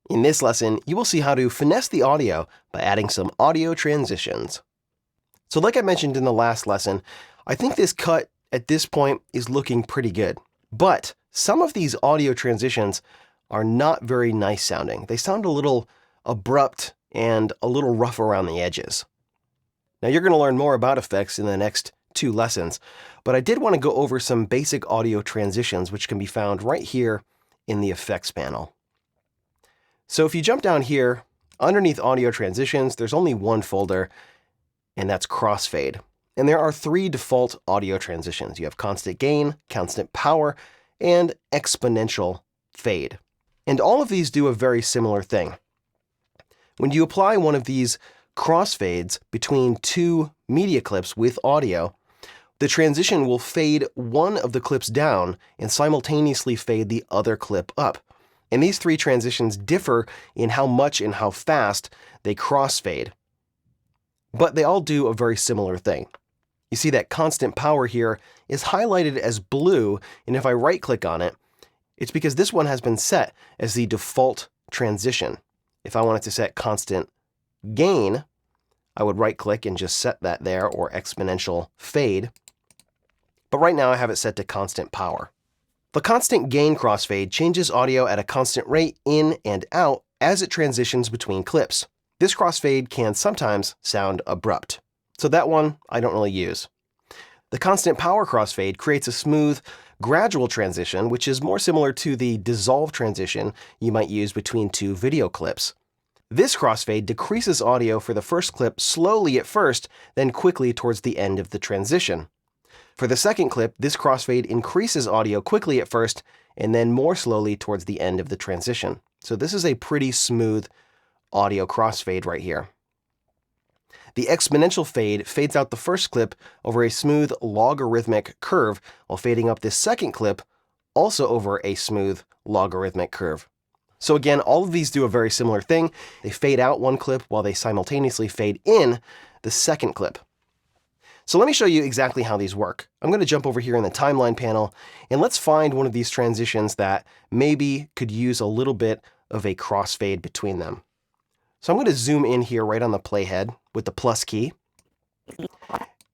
In this lesson, you will see how to finesse the audio by adding some audio transitions. So like I mentioned in the last lesson, I think this cut at this point is looking pretty good. But some of these audio transitions are not very nice sounding. They sound a little abrupt and a little rough around the edges. Now you're going to learn more about effects in the next 2 lessons, but I did want to go over some basic audio transitions which can be found right here in the effects panel. So if you jump down here, underneath audio transitions, there's only one folder, and that's crossfade. And there are 3 default audio transitions. You have constant gain, constant power, and exponential fade. And all of these do a very similar thing. When you apply one of these crossfades between 2 media clips with audio, the transition will fade one of the clips down and simultaneously fade the other clip up. And these 3 transitions differ in how much and how fast they crossfade. But they all do a very similar thing. You see that constant power here is highlighted as blue, and if I right-click on it, it's because this one has been set as the default transition. If I wanted to set constant gain, I would right-click and just set that there, or exponential fade. But right now I have it set to constant power. The constant gain crossfade changes audio at a constant rate in and out as it transitions between clips. This crossfade can sometimes sound abrupt, so that one I don't really use. The constant power crossfade creates a smooth, gradual transition, which is more similar to the dissolve transition you might use between 2 video clips. This crossfade decreases audio for the first clip slowly at first, then quickly towards the end of the transition. For the second clip, this crossfade increases audio quickly at first and then more slowly towards the end of the transition. So this is a pretty smooth audio crossfade right here. The exponential fade fades out the first clip over a smooth logarithmic curve, while fading up this second clip also over a smooth logarithmic curve. So again, all of these do a very similar thing. They fade out one clip while they simultaneously fade in the second clip. So let me show you exactly how these work. I'm going to jump over here in the timeline panel, and let's find one of these transitions that maybe could use a little bit of a crossfade between them. So I'm going to zoom in here right on the playhead with the plus key,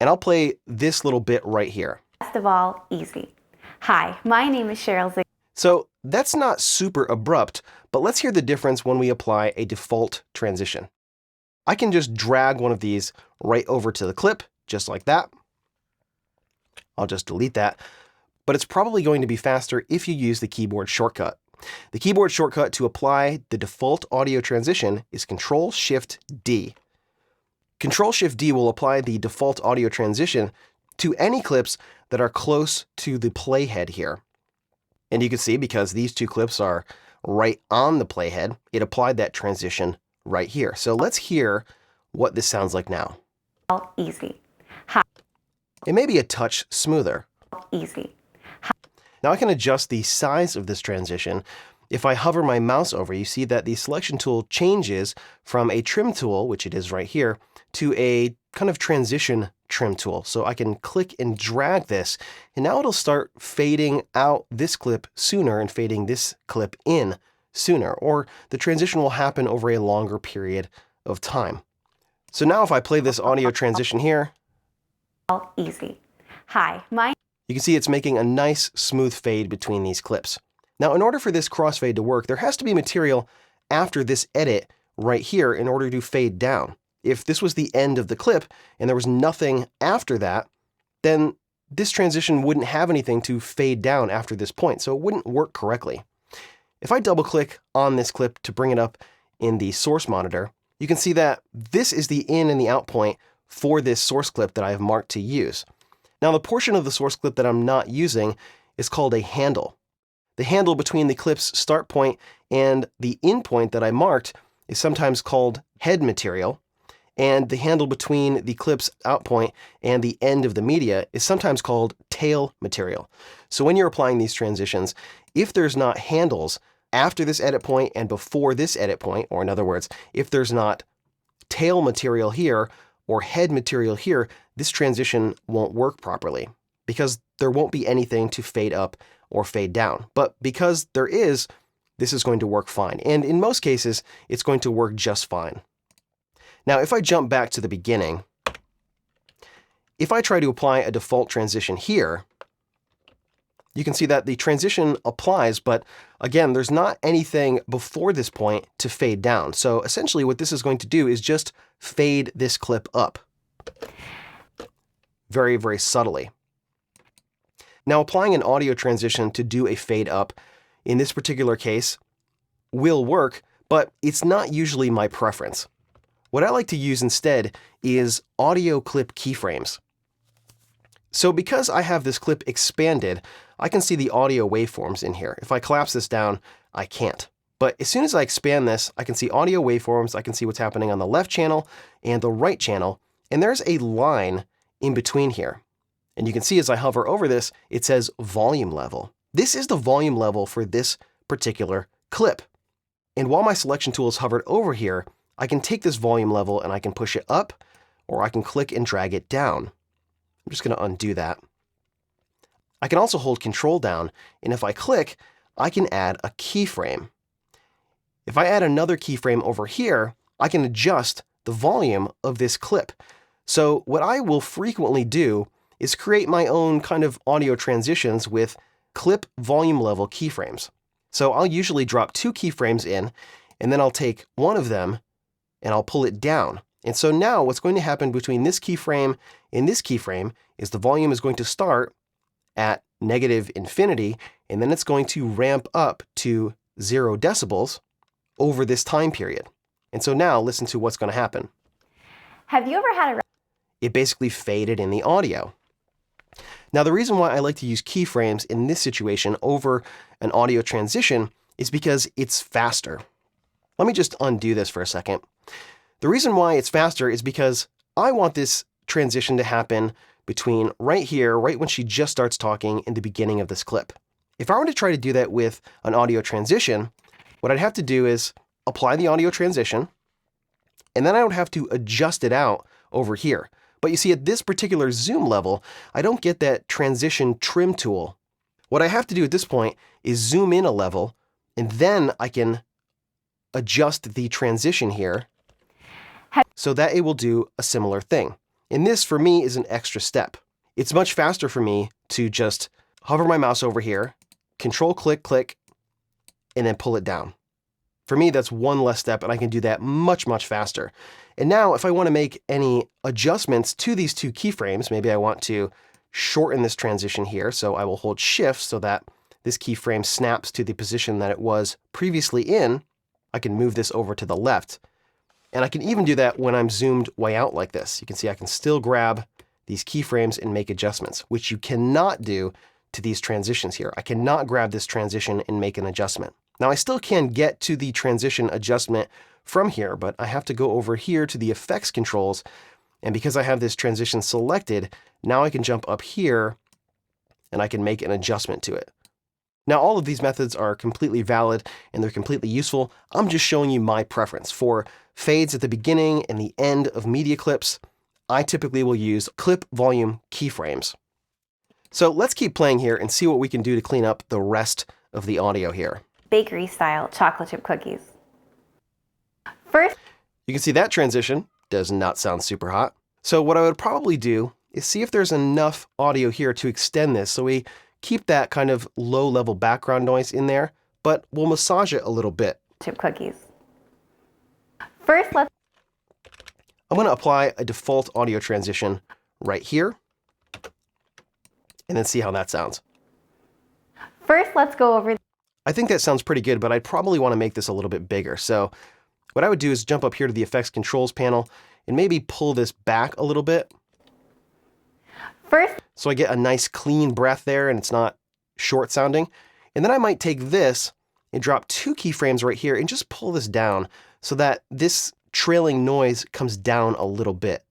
and I'll play this little bit right here. Best of all, easy. Hi, my name is Cheryl Zig. So that's not super abrupt, but let's hear the difference when we apply a default transition. I can just drag one of these right over to the clip, just like that. I'll just delete that, but it's probably going to be faster if you use the keyboard shortcut. The keyboard shortcut to apply the default audio transition is Control-Shift-D. Control-Shift-D will apply the default audio transition to any clips that are close to the playhead here. And you can see, because these 2 clips are right on the playhead, it applied that transition right here. So let's hear what this sounds like now. Easy. It may be a touch smoother. Easy. Now I can adjust the size of this transition. If I hover my mouse over, you see that the selection tool changes from a trim tool, which it is right here, to a kind of transition trim tool. So I can click and drag this, and now it'll start fading out this clip sooner and fading this clip in sooner, or the transition will happen over a longer period of time. So now if I play this audio transition here, Easy. Hi, you can see it's making a nice smooth fade between these clips. Now in order for this crossfade to work, there has to be material after this edit right here in order to fade down. If this was the end of the clip and there was nothing after that, then this transition wouldn't have anything to fade down after this point, so it wouldn't work correctly. If I double click on this clip to bring it up in the source monitor, you can see that this is the in and the out point for this source clip that I have marked to use. Now the portion of the source clip that I'm not using is called a handle. The handle between the clip's start point and the in point that I marked is sometimes called head material, and the handle between the clip's out point and the end of the media is sometimes called tail material. So when you're applying these transitions, if there's not handles after this edit point and before this edit point, or in other words, if there's not tail material here or head material here, this transition won't work properly because there won't be anything to fade up or fade down. But because there is, this is going to work fine. And in most cases, it's going to work just fine. Now, if I jump back to the beginning, if I try to apply a default transition here, you can see that the transition applies, but again, there's not anything before this point to fade down. So essentially what this is going to do is just fade this clip up very, very subtly. Now, applying an audio transition to do a fade up in this particular case will work, but it's not usually my preference. What I like to use instead is audio clip keyframes. So because I have this clip expanded, I can see the audio waveforms in here. If I collapse this down, I can't. But as soon as I expand this, I can see audio waveforms, I can see what's happening on the left channel and the right channel, and there's a line in between here. And you can see as I hover over this, it says volume level. This is the volume level for this particular clip. And while my selection tool is hovered over here, I can take this volume level and I can push it up, or I can click and drag it down. I'm just going to undo that. I can also hold Control down, and if I click, I can add a keyframe. If I add another keyframe over here, I can adjust the volume of this clip. So what I will frequently do is create my own kind of audio transitions with clip volume level keyframes. So I'll usually drop 2 keyframes in, and then I'll take one of them and I'll pull it down. And so now what's going to happen between this keyframe and this keyframe is the volume is going to start at -infinity, and then it's going to ramp up to 0 decibels over this time period. And so now listen to what's going to happen. Have you ever had a... It basically faded in the audio. Now, the reason why I like to use keyframes in this situation over an audio transition is because it's faster. Let me just undo this for a second. The reason why it's faster is because I want this transition to happen between right here, right when she just starts talking, in the beginning of this clip. If I were to try to do that with an audio transition, what I'd have to do is apply the audio transition, and then I would have to adjust it out over here. But you see, at this particular zoom level, I don't get that transition trim tool. What I have to do at this point is zoom in a level, and then I can adjust the transition here so that it will do a similar thing. And this, for me, is an extra step. It's much faster for me to just hover my mouse over here, Control click, click, and then pull it down. For me, that's one less step, and I can do that much, much faster. And now, if I want to make any adjustments to these 2 keyframes, maybe I want to shorten this transition here, so I will hold Shift so that this keyframe snaps to the position that it was previously in. I can move this over to the left. And I can even do that when I'm zoomed way out like this. You can see I can still grab these keyframes and make adjustments, which you cannot do to these transitions here. I cannot grab this transition and make an adjustment. Now, I still can get to the transition adjustment from here, but I have to go over here to the effects controls. And because I have this transition selected, now I can jump up here and I can make an adjustment to it. Now, all of these methods are completely valid and they're completely useful. I'm just showing you my preference. For fades at the beginning and the end of media clips, I typically will use clip volume keyframes. So let's keep playing here and see what we can do to clean up the rest of the audio here. bakery style chocolate chip cookies. First, you can see that transition does not sound super hot. So what I would probably do is see if there's enough audio here to extend this so we keep that kind of low-level background noise in there, but we'll massage it a little bit. Chip cookies. First, I'm going to apply a default audio transition right here, and then see how that sounds. First, let's go over... I think that sounds pretty good, but I'd probably want to make this a little bit bigger. So what I would do is jump up here to the Effects Controls panel and maybe pull this back a little bit. First, so I get a nice clean breath there and it's not short sounding. And then I might take this and drop 2 keyframes right here and just pull this down so that this trailing noise comes down a little bit.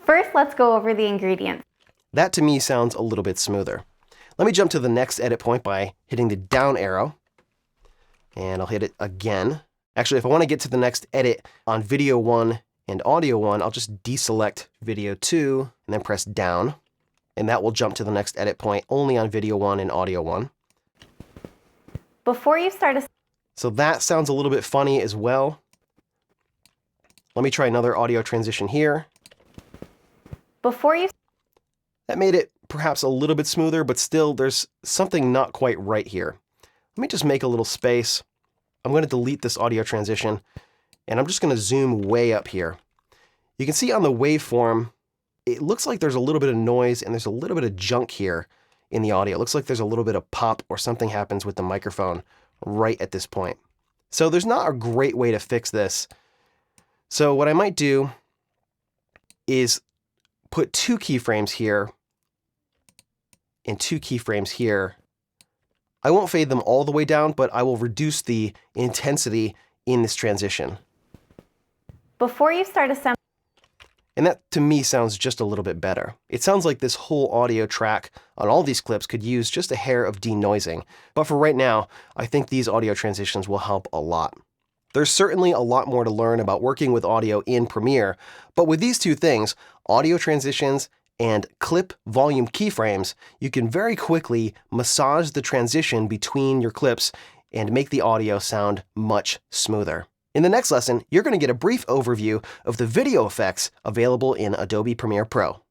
First, let's go over the ingredients. That to me sounds a little bit smoother. Let me jump to the next edit point by hitting the down arrow, and I'll hit it again. Actually, if I want to get to the next edit on video 1 and audio 1, I'll just deselect video 2 and then press down, and that will jump to the next edit point only on video 1 and audio 1. Before you start a So that sounds a little bit funny as well. Let me try another audio transition here. before you That made it perhaps a little bit smoother, but still there's something not quite right here. Let me just make a little space. I'm going to delete this audio transition, and I'm just going to zoom way up here. You can see on the waveform, it looks like there's a little bit of noise and there's a little bit of junk here in the audio. It looks like there's a little bit of pop or something happens with the microphone right at this point. So there's not a great way to fix this. So what I might do is put 2 keyframes here and 2 keyframes here. I won't fade them all the way down, but I will reduce the intensity in this transition. before you start assembling And that, to me, sounds just a little bit better. It sounds like this whole audio track on all these clips could use just a hair of denoising. But for right now, I think these audio transitions will help a lot. There's certainly a lot more to learn about working with audio in Premiere, but with these 2 things, audio transitions and clip volume keyframes, you can very quickly massage the transition between your clips and make the audio sound much smoother. In the next lesson, you're going to get a brief overview of the video effects available in Adobe Premiere Pro.